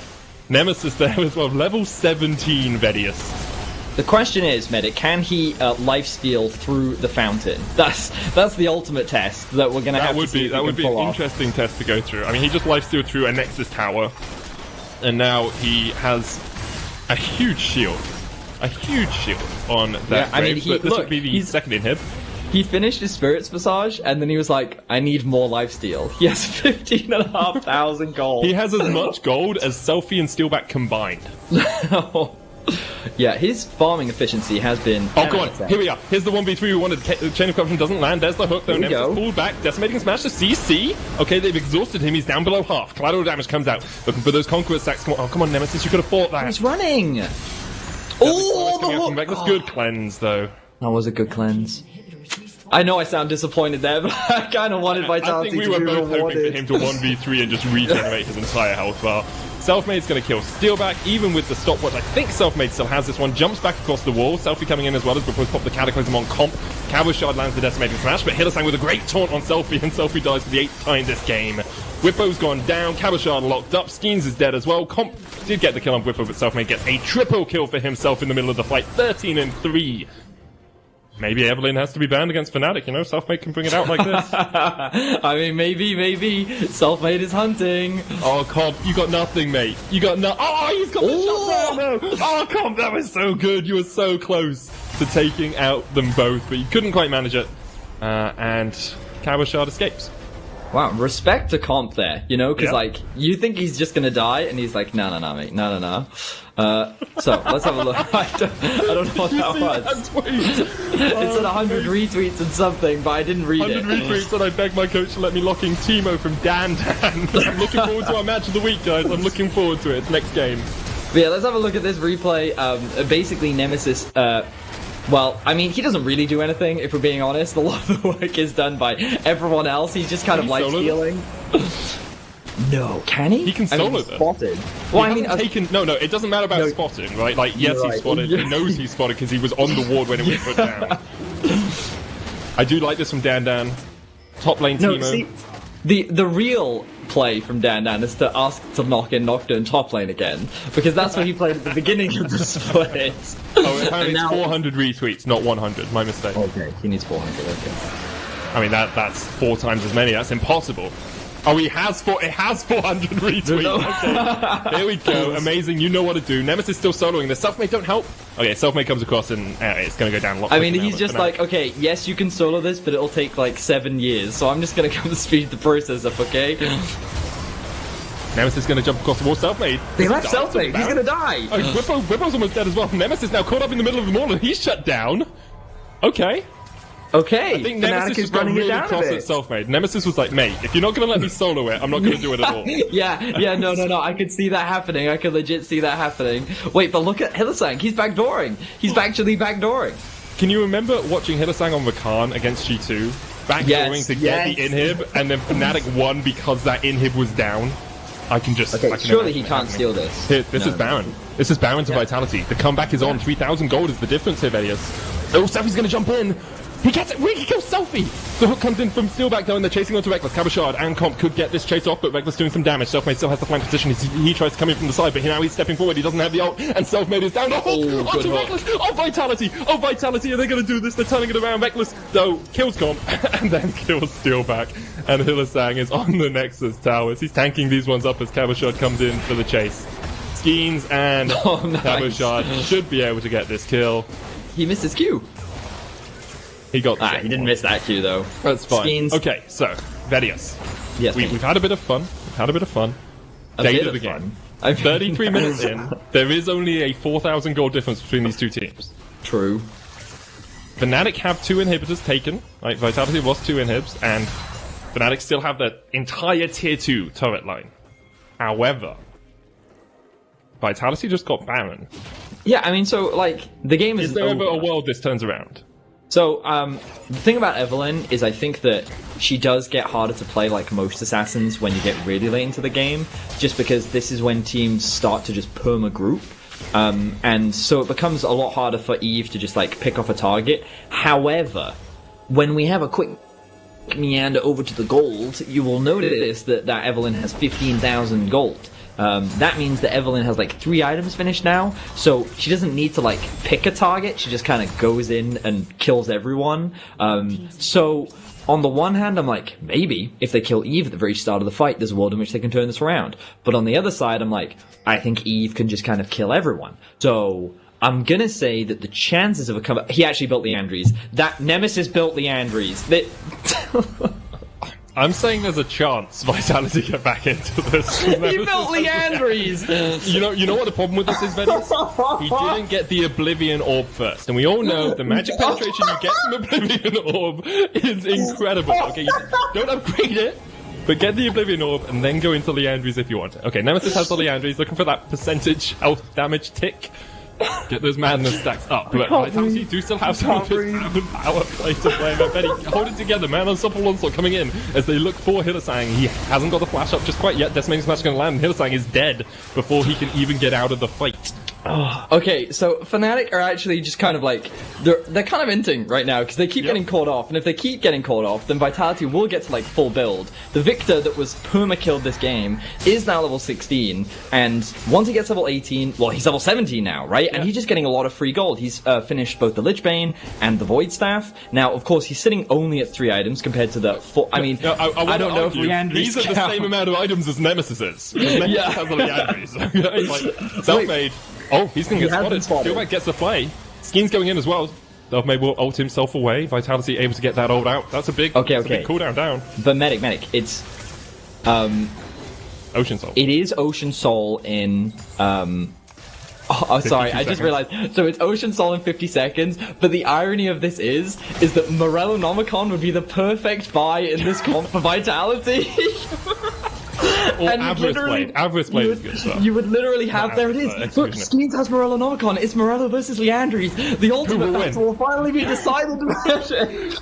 Nemesis there as well. Level 17 Vedius. The question is, Medic, can he lifesteal through the fountain? That's the ultimate test that we're going to have to see. That would be an interesting test to go through. I mean, he just lifestealed through a Nexus tower, and now he has a huge shield. A huge shield on that grave, but this would be the second inhib. He finished his Spirit's Visage, and then he was like, I need more lifesteal. He has 15,500 gold. He has as much gold as Selfie and Steelback combined. Yeah, his farming efficiency has been... Oh, come on. Here we are. Here's the 1v3 we wanted. Chain of Corruption doesn't land. There's the hook, though. Nemesis pulled back. Decimating Smash to CC. Okay, they've exhausted him. He's down below half. Collateral damage comes out. Looking for those Conqueror stacks. Come on, oh, come on, Nemesis. You could have fought that. He's running. Oh, the hook. That's good cleanse, though. That was a good cleanse. I know I sound disappointed there, but I kind of wanted Vitality to be rewarded. I think we were both hoping for him to 1v3 and just regenerate his entire health bar. Selfmade's going to kill Steelback, even with the stopwatch. I think Selfmade still has this one. Jumps back across the wall. Selfie coming in as well as before pop the Cataclysm on comp. Cowboy Shard lands the Decimating Smash, but Hylissang with a great taunt on Selfie, and Selfie dies for the 8th time this game. Whippo's gone down. Cowboy Shard locked up. Skeens is dead as well. Comp did get the kill on Whippo, but Selfmade gets a triple kill for himself in the middle of the fight. 13-3. Maybe Evelyn has to be banned against Fnatic, you know? Selfmade can bring it out like this. I mean, maybe. Selfmade is hunting. Oh, Comp, you got nothing, mate. You got no- Oh, he's got the shot down, no! Oh, Comp, that was so good. You were so close to taking out them both, but you couldn't quite manage it. And Cowboy Shard escapes. Wow, respect to Comp there, you know? Because, like, you think he's just gonna die, and he's like, no, mate, no. So, let's have a look. I don't know what that was. It said 100 retweets and something, but I didn't read 100 retweets, and I begged my coach to let me lock in Teemo from Dan. I'm looking forward to our match of the week, guys. I'm looking forward to it. It's next game. But yeah, let's have a look at this replay. Basically, Nemesis... well, I mean, he doesn't really do anything, if we're being honest. A lot of the work is done by everyone else. He's just kind of like stealing. No, can he? He can solo them. Spotted. Well, I mean, no, it doesn't matter about spotting, right? Like, yes, he's spotted. He knows he's spotted because he was on the ward when it was put down. I do like this from Dan. Top lane Teemo. See, the real play from Dan is to ask to knock in Nocturne top lane again, because that's what he played at the beginning of the split. Oh, apparently it's 400 retweets, not 100. My mistake. Okay, he needs 400. Okay. I mean, that's 4 times as many. That's impossible. Oh, it has 400 retweets. Okay, here we go. Amazing. You know what to do. Nemesis still soloing. The Selfmade don't help. Okay, Selfmade comes across and it's going to go down a lot. I mean, he's just like, okay, yes, you can solo this, but it'll take like 7 years. So I'm just going to come to speed the process up, okay? Nemesis is going to jump across the wall. Selfmade. They left Selfmade. He's going to die. Oh, Whippo's almost dead as well. Nemesis now caught up in the middle of them all and he's shut down. Okay. Okay, I think Nemesis just got really cross at Selfmade. Nemesis was like, mate, if you're not going to let me solo it, I'm not going to do it at all. yeah, no, I could see that happening. I could legit see that happening. Wait, but look at Hylissang. He's backdooring. He's actually backdooring. Can you remember watching Hylissang on Rakan against G2? Backdooring to get the inhib, and then Fnatic won because that inhib was down? I can just... Okay, surely he can't steal this. Here, this is Baron. This is Baron to Vitality. The comeback is on. 3,000 gold is the difference here, Vedius. Oh, Selfie's going to jump in. He gets it! He kills Selfie! The hook comes in from Steelback though, and they're chasing onto Reckless. Cowboy Shard and Comp could get this chase off, but Reckless doing some damage. Selfmade still has the flank position. He tries to come in from the side, but now he's stepping forward. He doesn't have the ult, and Selfmade is down. Oh, onto Reckless! Oh, Vitality! Oh, Vitality! Are they going to do this? They're turning it around. Reckless, though, kills Comp, and then kills Steelback. And Hylissang is on the Nexus towers. He's tanking these ones up as Cowboy Shard comes in for the chase. Skeens and Cowboy Shard should be able to get this kill. He missed his Q. He got the he didn't miss that Q though. That's fine. Skeens. Okay, so Vedius. Yes, we've had a bit of fun. Date of the game. 33 minutes in. There is only a 4,000 gold difference between these two teams. True. Fnatic have 2 inhibitors taken. Like Vitality lost 2 inhibs, and Fnatic still have the entire tier 2 turret line. However, Vitality just got Baron. Yeah, I mean, so like the game is. Is there ever a world this turns around? So, the thing about Evelynn is I think that she does get harder to play like most assassins when you get really late into the game, just because this is when teams start to just perma-group. And so it becomes a lot harder for Eve to just like pick off a target. However, when we have a quick meander over to the gold, you will notice that Evelynn has 15,000 gold. That means that Evelynn has like 3 items finished now, so she doesn't need to like pick a target, she just kind of goes in and kills everyone. So on the one hand, I'm like, maybe if they kill Eve at the very start of the fight, there's a world in which they can turn this around. But on the other side, I'm like, I think Eve can just kind of kill everyone. So I'm gonna say that the chances of a comeback... He actually built Leandries. That Nemesis built Leandries. I'm saying there's a chance Vitality get back into this. He built Leandries! You know what the problem with this is, Venus? He didn't get the Oblivion Orb first. And we all know the magic penetration you get from Oblivion Orb is incredible. Okay, you don't upgrade it, but get the Oblivion Orb and then go into Leandries if you want it. Okay, Nemesis has the Leandries, looking for that percentage health damage tick. Get those madness stacks up. But Vitality do still have some of this power play to play. Man, Betty, hold it together, man. Unstoppable Onslaught coming in as they look for Hylissang. He hasn't got the flash up just quite yet. Decimating Smash going to land, and Hylissang is dead before he can even get out of the fight. Oh, okay, so Fnatic are actually just kind of like, they're kind of inting right now, because they keep getting caught off, and if they keep getting caught off, then Vitality will get to like full build. The Victor that was perma-killed this game is now level 16, and once he gets level 18, well, he's level 17 now, right? And he's just getting a lot of free gold. He's finished both the Lich Bane and the Void Staff. Now, of course, he's sitting only at 3 items compared to the 4, I mean, I don't know if Leandries these are the same amount of items as Nemesis is. Nemesis has the Leandries. Like, self-made. Oh, he's going to get spotted. Steelback gets the play. Skeen's going in as well. Self-made will ult himself away. Vitality able to get that ult out. That's a big, okay. A big cooldown down. But Medic, it's... Ocean Soul. It is Ocean Soul in... Oh, sorry, I just realized. So it's Ocean Soul in 50 seconds, but the irony of this is that Morellonomicon would be the perfect buy in this comp for Vitality. Or Avarice Blade is good stuff. You would literally have, there it is. Look, Skeens has Morellonomicon. It's Morello versus Leandries. The ultimate battle will finally be decided.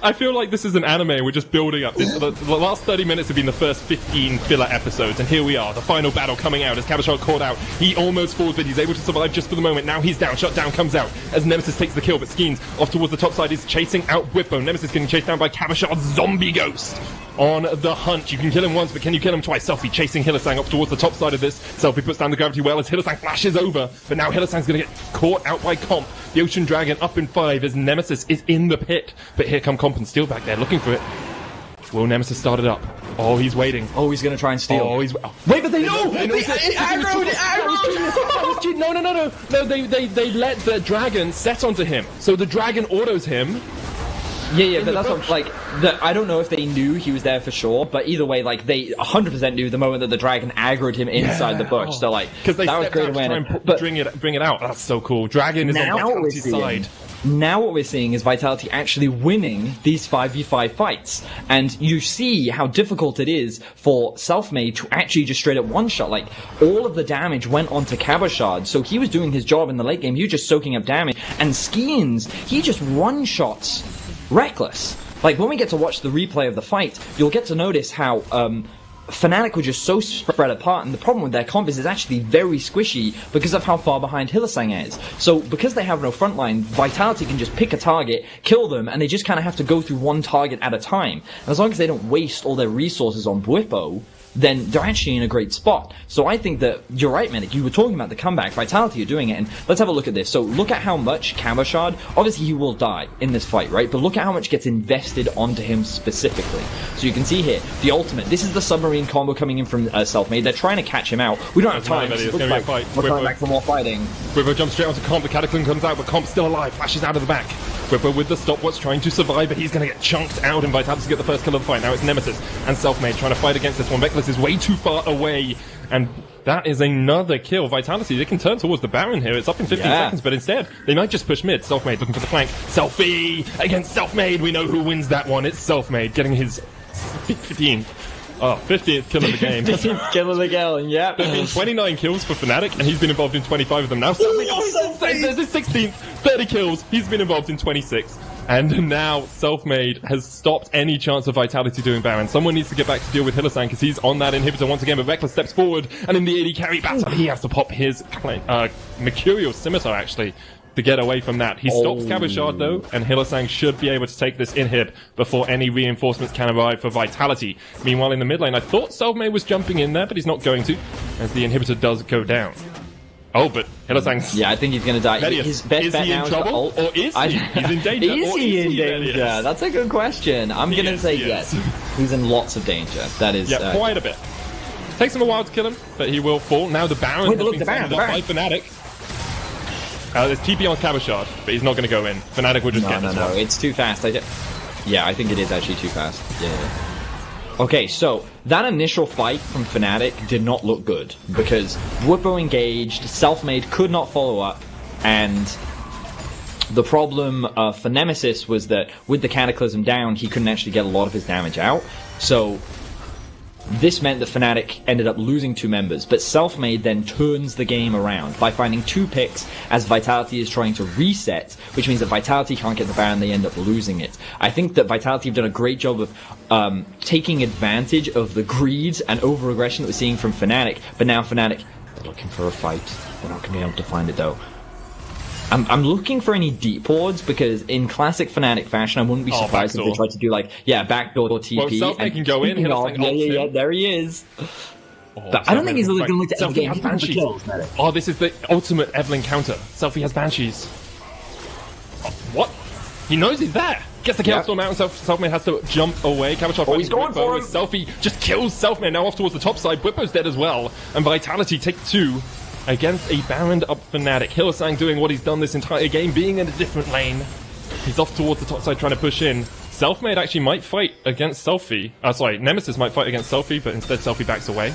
I feel like this is an anime. We're just building up. The last 30 minutes have been the first 15 filler episodes, and here we are, the final battle coming out as Cabashot caught out. He almost falls, but he's able to survive just for the moment. Now he's down. Shutdown comes out as Nemesis takes the kill, but Skeens off towards the top side is chasing out Whippo. Nemesis getting chased down by Cabashot's zombie ghost. On the hunt, you can kill him once, but can you kill him twice? Selfie chasing Hylissang up towards the top side of this. Selfie puts down the gravity well as Hylissang flashes over, but now Hylissang's gonna get caught out by Comp. The Ocean Dragon up in 5 as Nemesis is in the pit, but here come Comp and Steelback there looking for it. Will Nemesis start it up? Oh, he's waiting. Oh, he's gonna try and steal. Oh, he's... Wait, but they know! They aggroed! No, they let the dragon set onto him, so the dragon autos him. Yeah, but that's what, like, I don't know if they knew he was there for sure, but either way, like, they 100% knew the moment that the dragon aggroed him inside the bush, so, like, that was great awareness. But bring it out, that's so cool. Dragon is on Vitality's side. Now what we're seeing is Vitality actually winning these 5v5 fights, and you see how difficult it is for Selfmade to actually just straight up one-shot. Like, all of the damage went onto Cabashard, so he was doing his job in the late game, he was just soaking up damage, and Skeens, he just one-shots Reckless. Like, when we get to watch the replay of the fight, you'll get to notice how Fnatic were just so spread apart, and the problem with their comp is it's actually very squishy because of how far behind Hylissang is. So, because they have no frontline, Vitality can just pick a target, kill them, and they just kind of have to go through one target at a time. And as long as they don't waste all their resources on Bwipo, then they're actually in a great spot. So I think that you're right, Medic. You were talking about the comeback. Vitality are doing it, and let's have a look at this. So look at how much Cabashard, obviously he will die in this fight, right? But look at how much gets invested onto him specifically. So you can see here, the ultimate. This is the submarine combo coming in from Selfmade. They're trying to catch him out. We don't have time. It's going to be a fight. We're coming back for more fighting. Whippo jumps straight onto Comp. The Cataclysm comes out, but Comp's still alive. Flashes out of the back. Whippo with the stopwatch trying to survive, but he's going to get chunked out, and Vitality get the first kill of the fight. Now it's Nemesis and Selfmade trying to fight against this one. Veclis is way too far away, and that is another kill. Vitality, they can turn towards the Baron here. It's up in 15 seconds, but instead, they might just push mid. Selfmade looking for the flank. Selfie against Selfmade. We know who wins that one. It's Selfmade getting his 15th kill of the game. 15th kill of the game, yeah. There have been 29 kills for Fnatic, and he's been involved in 25 of them now. Selfmade, there's his 16th, 30 kills. He's been involved in 26. And now Selfmade has stopped any chance of Vitality doing Baron. Someone needs to get back to deal with Hylissang because he's on that inhibitor once again, but Reckless steps forward, and in the AD carry battle, he has to pop his Mercurial Scimitar, actually, to get away from that. He stops Cabochard, though, and Hylissang should be able to take this inhib before any reinforcements can arrive for Vitality. Meanwhile, in the mid lane, I thought Selfmade was jumping in there, but he's not going to, as the inhibitor does go down. Oh, but Hylissang's... Yeah, I think he's going to die. His best bet now is the ult. Or is he? He's in danger. Is he in danger? That's a good question. I'm going to say yes. He's in lots of danger. That is... Yeah, quite a bit. Takes him a while to kill him, but he will fall. Now the Baron has been set up by Fnatic. There's TP on Cabochard, but he's not going to go in. Fnatic will just get this one. No, it's too fast. Yeah, I think it is actually too fast. Yeah. Okay, so that initial fight from Fnatic did not look good because Whippo engaged, Selfmade could not follow up, and the problem for Nemesis was that with the Cataclysm down, he couldn't actually get a lot of his damage out. So this meant that Fnatic ended up losing 2 members, but Selfmade then turns the game around by finding 2 picks as Vitality is trying to reset, which means that Vitality can't get the Baron, they end up losing it. I think that Vitality have done a great job of taking advantage of the greed and over-aggression that we're seeing from Fnatic, but now Fnatic are looking for a fight. We're not going to be able to find it though. I'm looking for any deep wards because in classic Fnatic fashion, I wouldn't be surprised if they tried to do like, backdoor or TP. Well, Selfmade can go in, yeah, there he is. But I don't think he's going to look to end the game. Oh, this is the ultimate Evelyn counter. Selfie has Banshees. Oh, what? He knows he's there. Gets the Chaos Storm out, and Selfmade has to jump away. Cabochard he's going for him. Selfie just kills Selfmade. Now off towards the top side. Whippo's dead as well. And Vitality take 2. Against a Baroned up Fnatic. Hylissang doing what he's done this entire game, being in a different lane. He's off towards the top side trying to push in. Selfmade actually might fight against Selfie. Nemesis might fight against Selfie, but instead Selfie backs away.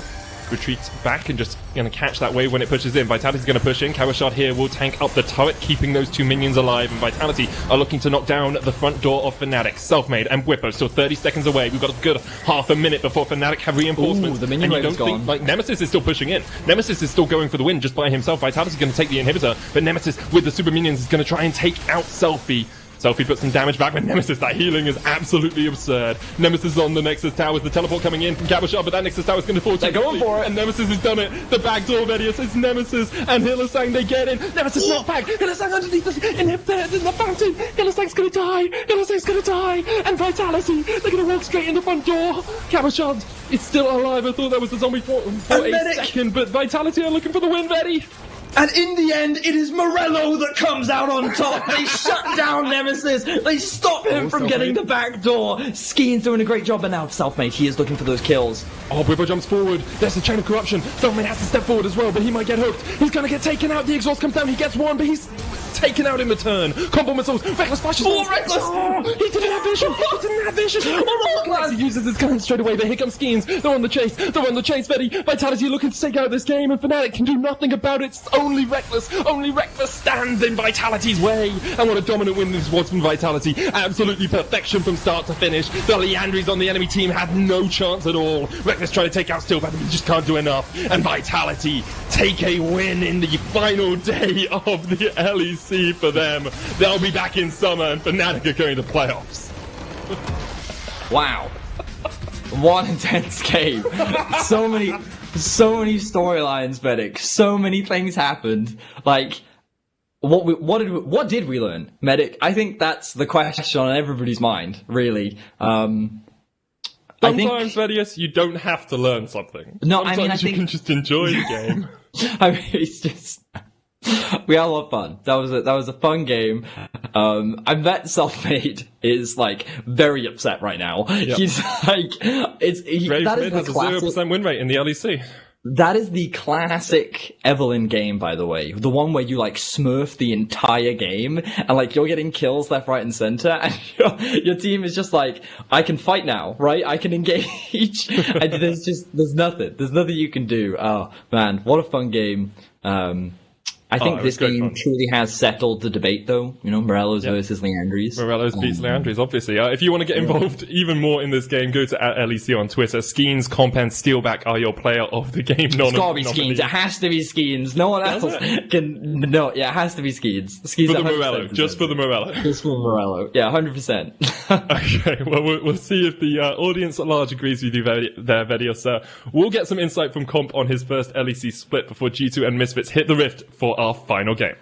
Retreats back and just going to catch that wave when it pushes in. Vitality's going to push in. Cabochard here will tank up the turret, keeping those 2 minions alive. And Vitality are looking to knock down the front door of Fnatic. Selfmade and Whippo still 30 seconds away. We've got a good half a minute before Fnatic have reinforcements. Ooh, the minion wave is gone. Like, Nemesis is still pushing in. Nemesis is still going for the win just by himself. Vitality's going to take the inhibitor, but Nemesis with the super minions is going to try and take out Selfie. Selfie puts some damage back with Nemesis. That healing is absolutely absurd. Nemesis on the Nexus Tower. The teleport coming in from Cabochard, but that Nexus Tower is going to fall. They're going for it. And Nemesis has done it. The backdoor Vedius is Nemesis and Hylissang. They get in. Nemesis not back. Hylissang underneath the inhibitor in the fountain. Hylissang's going to die. Hylissang's going to die. And Vitality, they're going to walk straight in the front door. Cabochard is still alive. I thought that was the zombie for a second, but Vitality are looking for the win, Vedi. And in the end, it is Morello that comes out on top. They shut down Nemesis. They stop him from getting the back door. Skeen's doing a great job, but now Selfmade, he is looking for those kills. Oh, Whippo jumps forward. There's a chain of corruption. Selfmade has to step forward as well, but he might get hooked. He's going to get taken out. The exhaust comes down. He gets 1, but he's taken out in return. Combo missiles. Reckless flashes. Oh, Reckless! Oh, he didn't have vision. He didn't have vision. Oh, no. He uses his gun straight away. But here comes Skeens. They're on the chase. They're on the chase, Vedi. Vitality looking to take out this game, and Fnatic can do nothing about it. It's only Reckless. Only Reckless stands in Vitality's way. And what a dominant win this was from Vitality. Absolutely perfection from start to finish. The Leandries on the enemy team had no chance at all. Reckless trying to take out Steel, but he just can't do enough. And Vitality take a win in the final day of the LEC for them. They'll be back in summer, and Fnatic are going to playoffs. Wow. What intense game. So many storylines, Medic. So many things happened. Like, what did we learn, Medic? I think that's the question on everybody's mind, really. Sometimes, Vedius, you don't have to learn something. No, Sometimes I think you can just enjoy the game. I mean, it's just we had a lot of fun. That was a fun game. I bet Selfmade is like very upset right now. Yep. He's like, that is the classic 0% win rate in the LEC. That is the classic Evelyn game, by the way. The one where you like smurf the entire game and like you're getting kills left, right, and center, and your team is just like, I can fight now, right? I can engage. And there's nothing you can do. Oh man, what a fun game. I think it this was great game fun. truly has settled the debate, though. You know, Morellos versus Leandries. Morellos beats Leandries, obviously. If you want to get involved even more in this game, go to @LEC on Twitter. Skeens, Compen, Steelback are your player of the game. It's gotta be Skeens. It has to be Skeens. No one else can. No, yeah, it has to be Skeens. Skeens For the Morello. Just for the Morello. Just for Morello. Yeah, 100%. Okay, well, we'll see if the audience at large agrees with you there, Vedios. We'll get some insight from Comp on his first LEC split before G2 and Misfits hit the Rift for our final game.